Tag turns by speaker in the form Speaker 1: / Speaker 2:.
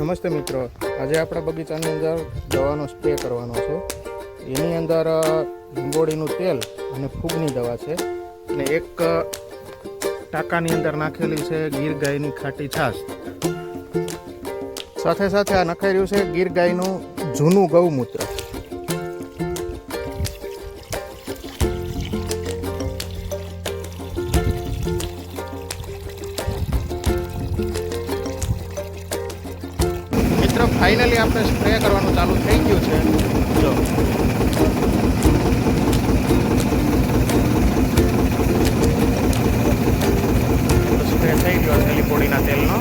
Speaker 1: નમસ્તે મિત્રો, આજે આપણા બગીચાની અંદર દવાનો સ્પ્રે કરવાનો છે. એની અંદર લીંબોળીનું તેલ અને ફૂગની દવા છે અને એક ટાંકાની અંદર નાખેલી છે ગીર ગાયની ખાટી છાશ. સાથે સાથે આ નખાઈ રહ્યું છે ગીર ગાયનું જૂનું ગૌમૂત્ર. મિત્રો ફાઇનલી આપણે સ્પ્રે કરવાનું ચાલુ થઈ ગયું છે. જો સ્પ્રે થઈ ગયો છે લીંબોળીના તેલનો.